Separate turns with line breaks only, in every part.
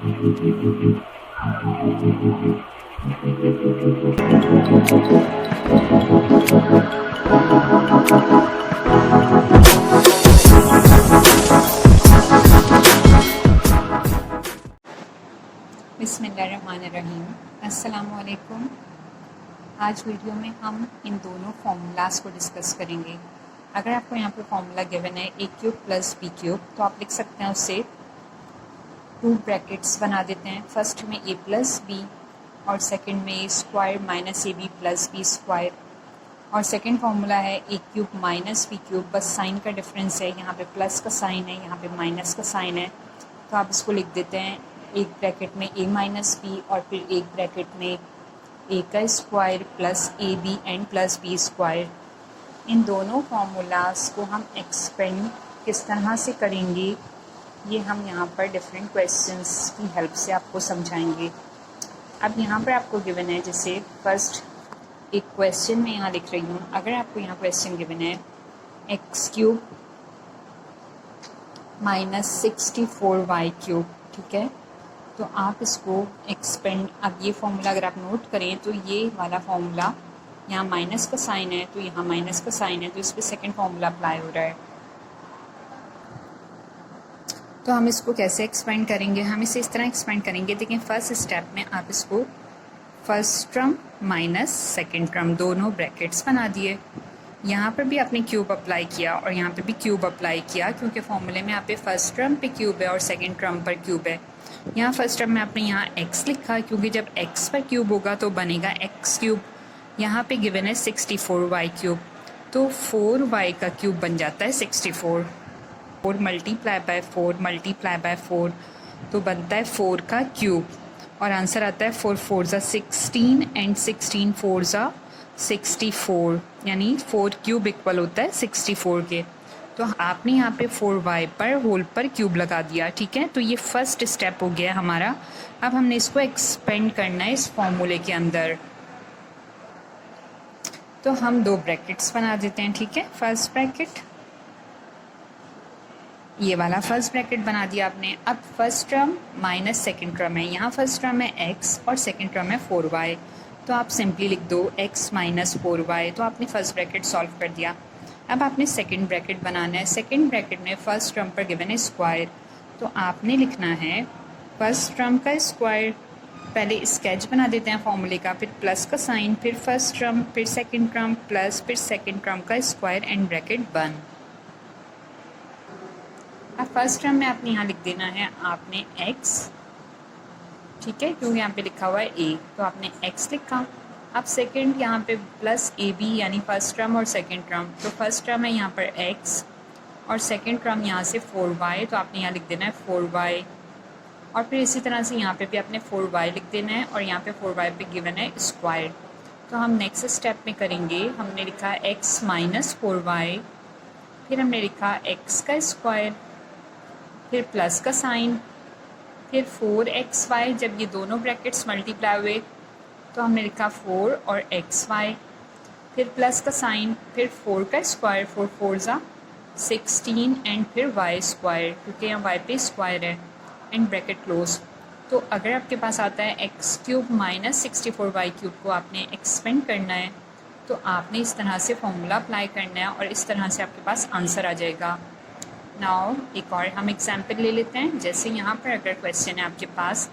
बिस्मिल्लाहिर्रहमानिर्रहीम। अस्सलामुअलैकुम। आज वीडियो में हम इन दोनों फार्मूलाज को डिस्कस करेंगे। अगर आपको यहाँ पे फार्मूला गिवन है a cube plus b cube, तो आप लिख सकते हैं उससे टू ब्रैकेट्स बना देते हैं। फर्स्ट में a प्लस बी और सेकंड में a square minus A B plus B square. और सेकंड फार्मूला है a cube minus b cube, बस साइन का डिफरेंस है, यहाँ पे प्लस का साइन है, यहाँ पे माइनस का साइन है, तो आप इसको लिख देते हैं एक ब्रैकेट में a माइनस बी और फिर एक ब्रैकेट में a का square plus A B and plus B square. इन दोनों फार्मूलाज को हम एक्सपेंड किस तरह से करेंगे, ये हम यहाँ पर डिफरेंट क्वेश्चंस की हेल्प से आपको समझाएंगे। अब यहाँ पर आपको गिवन है, जैसे फर्स्ट एक क्वेश्चन में यहाँ लिख रही हूँ। अगर आपको यहाँ क्वेश्चन गिवन है x cube minus 64y cube, ठीक है, तो आप इसको एक्सपेंड, अब ये फार्मूला अगर आप नोट करें तो ये वाला फार्मूला यहाँ माइनस का साइन है, तो यहाँ माइनस का साइन है, तो इस पर सेकेंड फार्मूला अप्लाई हो रहा है। तो हम इसको कैसे एक्सपेंड करेंगे, हम इसे इस तरह एक्सपेंड करेंगे। देखिए फर्स्ट स्टेप में आप इसको first term minus second term दोनों ब्रैकेट्स बना दिए। यहाँ पर भी आपने क्यूब अप्लाई किया और यहाँ पे भी क्यूब अप्लाई किया, क्योंकि फॉर्मूले में यहाँ पे फर्स्ट टर्म पे क्यूब है और सेकंड टर्म पर क्यूब है। यहाँ फर्स्ट टर्म में आपने यहाँ x लिखा, क्योंकि जब x पर क्यूब होगा तो बनेगा x क्यूब। यहाँ पे गिवन है 64y क्यूब, तो 4y का क्यूब बन जाता है 64। 4 मल्टीप्लाई बाय 4 तो बनता है 4 का क्यूब, और आंसर आता है 4 4 ज़ा 16 एंड 16 4 ज़ा 64, यानी 4 क्यूब इक्वल होता है 64 के। तो आपने यहाँ पे 4y पर होल पर क्यूब लगा दिया, ठीक है। तो ये फर्स्ट स्टेप हो गया हमारा। अब हमने इसको एक्सपेंड करना है इस फॉर्मूले के अंदर, तो हम दो ब्रैकेट्स बना देते हैं, ठीक है। फर्स्ट ब्रैकेट, ये वाला फर्स्ट ब्रैकेट बना दिया आपने। अब first term minus second term है, यहाँ फर्स्ट टर्म है x और सेकेंड टर्म है 4y, तो आप सिंपली लिख दो x माइनस 4y। तो आपने फर्स्ट ब्रैकेट सॉल्व कर दिया। अब आपने सेकंड ब्रैकेट बनाना है। सेकंड ब्रैकेट में फर्स्ट टर्म पर गिवन है स्क्वायर, तो आपने लिखना है फर्स्ट टर्म का स्क्वायर। पहले स्केच बना देते हैं फॉर्मूले का, फिर प्लस का साइन, फिर फर्स्ट टर्म, फिर सेकंड टर्म प्लस, फिर सेकंड टर्म का स्क्वायर एंड ब्रैकेट बंद। अब फर्स्ट टर्म में आपने यहाँ लिख देना है आपने x, ठीक है, क्योंकि यहाँ पे लिखा हुआ है a, तो आपने x लिखा। अब सेकंड यहाँ पे प्लस ए बी, यानी फर्स्ट टर्म और सेकंड टर्म, तो फर्स्ट टर्म है यहाँ पर x और सेकंड टर्म यहाँ से 4y, तो आपने यहाँ लिख देना है 4y। और फिर इसी तरह से यहाँ पे भी आपने 4y लिख देना है, और यहाँ पे 4y पे गिवन है स्क्वायर। तो हम नेक्स्ट स्टेप में करेंगे, हमने लिखा x माइनस 4y, फिर हमने लिखा x का स्क्वायर, फिर प्लस का साइन, फिर 4xy। जब ये दोनों ब्रैकेट्स मल्टीप्लाई हुए तो हमने लिखा 4 और xy, फिर प्लस का साइन, फिर 4 का स्क्वायर, 4 4 ज़ा 16 एंड फिर y स्क्वायर, क्योंकि यहाँ y पे स्क्वायर है, एंड ब्रैकेट क्लोज। तो अगर आपके पास आता है x cube minus 64y cube को आपने एक्सपेंड करना है, तो आपने इस तरह से फॉर्मूला अप्लाई करना है और इस तरह से आपके पास आंसर आ जाएगा। नाउ एक और हम एग्जाम्पल ले लेते हैं। जैसे यहाँ पर अगर क्वेश्चन है आपके पास,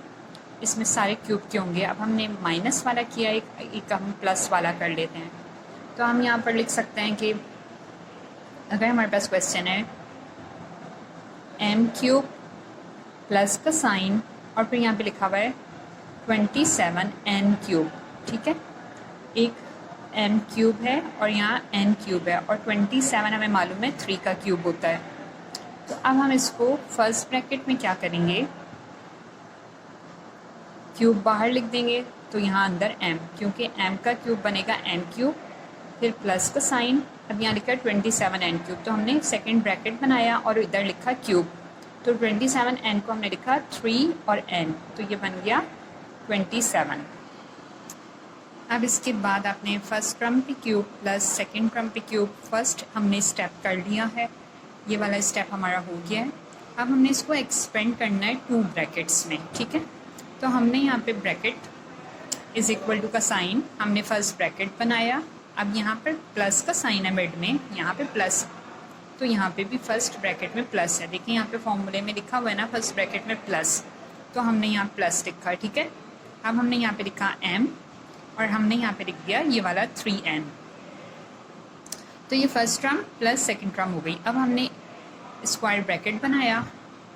इसमें सारे क्यूब के होंगे। अब हमने माइनस वाला किया, एक हम प्लस वाला कर लेते हैं। तो हम यहाँ पर लिख सकते हैं कि अगर हमारे पास क्वेश्चन है m क्यूब प्लस का साइन, और फिर यहाँ पे लिखा हुआ है 27n क्यूब, ठीक है। एक m क्यूब है और यहाँ n क्यूब है, और 27 हमें मालूम है 3 का क्यूब होता है। तो अब हम इसको फर्स्ट ब्रैकेट में क्या करेंगे, क्यूब बाहर लिख देंगे, तो यहाँ अंदर m, क्योंकि m का क्यूब बनेगा m क्यूब, फिर प्लस का साइन। अब यहाँ लिखा 27n क्यूब, तो हमने सेकंड ब्रैकेट बनाया और इधर लिखा क्यूब, तो 27n को हमने लिखा 3 और n, तो ये बन गया 27। अब इसके बाद आपने फर्स्ट टर्म पे क्यूब प्लस सेकंड टर्म पे क्यूब, फर्स्ट हमने स्टेप कर लिया है, ये वाला स्टेप हमारा हो गया है। अब हमने इसको एक्सपेंड करना है 2 ब्रैकेट्स में, ठीक है। तो हमने यहाँ पे ब्रैकेट इज इक्वल टू का साइन, हमने फर्स्ट ब्रैकेट बनाया। अब यहाँ पर प्लस का साइन है मिड में, यहाँ पे प्लस, तो यहाँ पे भी फर्स्ट ब्रैकेट में प्लस है। देखिए यहाँ पे फॉर्मूले में लिखा हुआ है ना फर्स्ट ब्रैकेट में प्लस, तो हमने यहाँ प्लस लिखा, ठीक है। अब हमने यहाँ पे लिखा m और हमने यहाँ पे लिख दिया ये वाला 3n। तो ये first term plus second term हो गई। अब हमने स्क्वायर ब्रैकेट बनाया।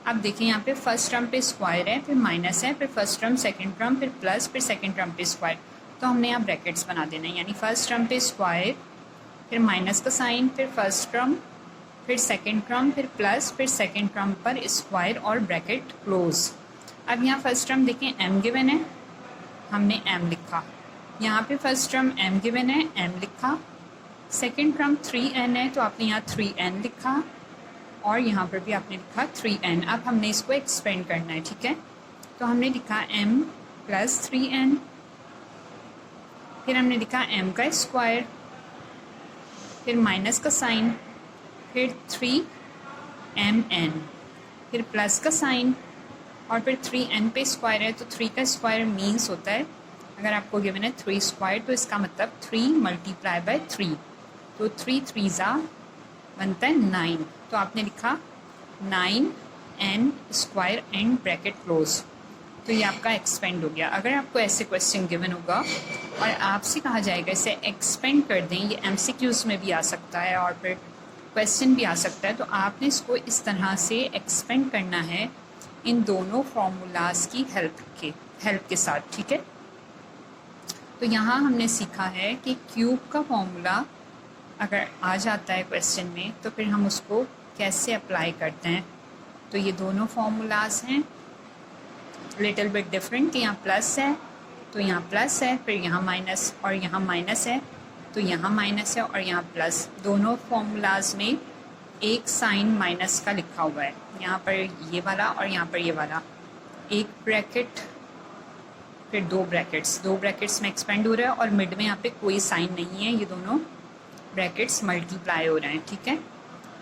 अब देखिए यहाँ पे फर्स्ट टर्म पे स्क्वायर है, फिर माइनस है, फिर फर्स्ट टर्म सेकंड टर्म, फिर प्लस, फिर सेकंड टर्म पे स्क्वायर। तो हमने यहाँ ब्रैकेट्स बना देना है, यानी फर्स्ट टर्म पे स्क्वायर, फिर माइनस का साइन, फिर फर्स्ट टर्म, फिर सेकंड टर्म, फिर प्लस, फिर सेकंड टर्म पर स्क्वायर और ब्रैकेट क्लोज। अब यहाँ फर्स्ट टर्म देखें m गिवन है, हमने m लिखा। यहाँ पे फर्स्ट टर्म m गिवन है, m लिखा। सेकंड टर्म 3n है, तो आपने यहाँ 3n लिखा और यहाँ पर भी आपने लिखा 3n। अब हमने इसको एक्सपेंड करना है, ठीक है। तो हमने लिखा m प्लस 3n, फिर हमने लिखा m का स्क्वायर, फिर माइनस का साइन, फिर 3mn, फिर प्लस का साइन और फिर 3n पे स्क्वायर है। तो 3 का स्क्वायर मीन्स होता है, अगर आपको गिवन है 3 स्क्वायर तो इसका मतलब 3 मल्टीप्लाई बाय 3, तो 3 3 बनता है 9। तो आपने लिखा 9n square and bracket close. तो ये आपका एक्सपेंड हो गया। अगर आपको ऐसे क्वेश्चन गिवन होगा और आपसे कहा जाएगा इसे एक्सपेंड कर दें, ये MCQs में भी आ सकता है और फिर क्वेश्चन भी आ सकता है, तो आपने इसको इस तरह से एक्सपेंड करना है इन दोनों फार्मूलाज की हेल्प के साथ, ठीक है। तो यहाँ हमने सीखा है कि क्यूब का फॉर्मूला अगर आ जाता है क्वेश्चन में तो फिर हम उसको कैसे अप्लाई करते हैं। तो ये दोनों फार्मूलाज हैं, लिटिल बिट डिफरेंट, कि यहाँ प्लस है तो यहाँ प्लस है, फिर यहाँ माइनस और यहाँ माइनस है, तो यहाँ माइनस है और यहाँ प्लस। दोनों फार्मूलाज में एक साइन माइनस का लिखा हुआ है, यहाँ पर ये वाला और यहाँ पर ये वाला। एक ब्रैकेट फिर दो ब्रैकेट्स में एक्सपेंड हो रहा है और मिड में यहाँ पे कोई साइन नहीं है, ये दोनों ब्रैकेट्स मल्टीप्लाई हो रहे हैं, ठीक है।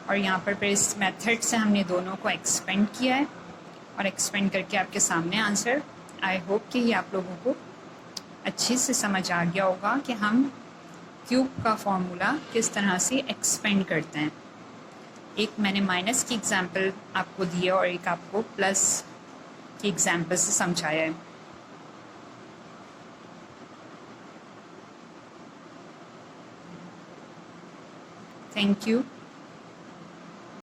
और यहाँ पर फिर इस मेथड से हमने दोनों को एक्सपेंड किया है और एक्सपेंड करके आपके सामने आंसर। आई होप कि ये आप लोगों को अच्छे से समझ आ गया होगा कि हम क्यूब का फॉर्मूला किस तरह से एक्सपेंड करते हैं। एक मैंने माइनस की एग्जांपल आपको दी है और एक आपको प्लस की एग्जांपल से समझाया है। Thank you.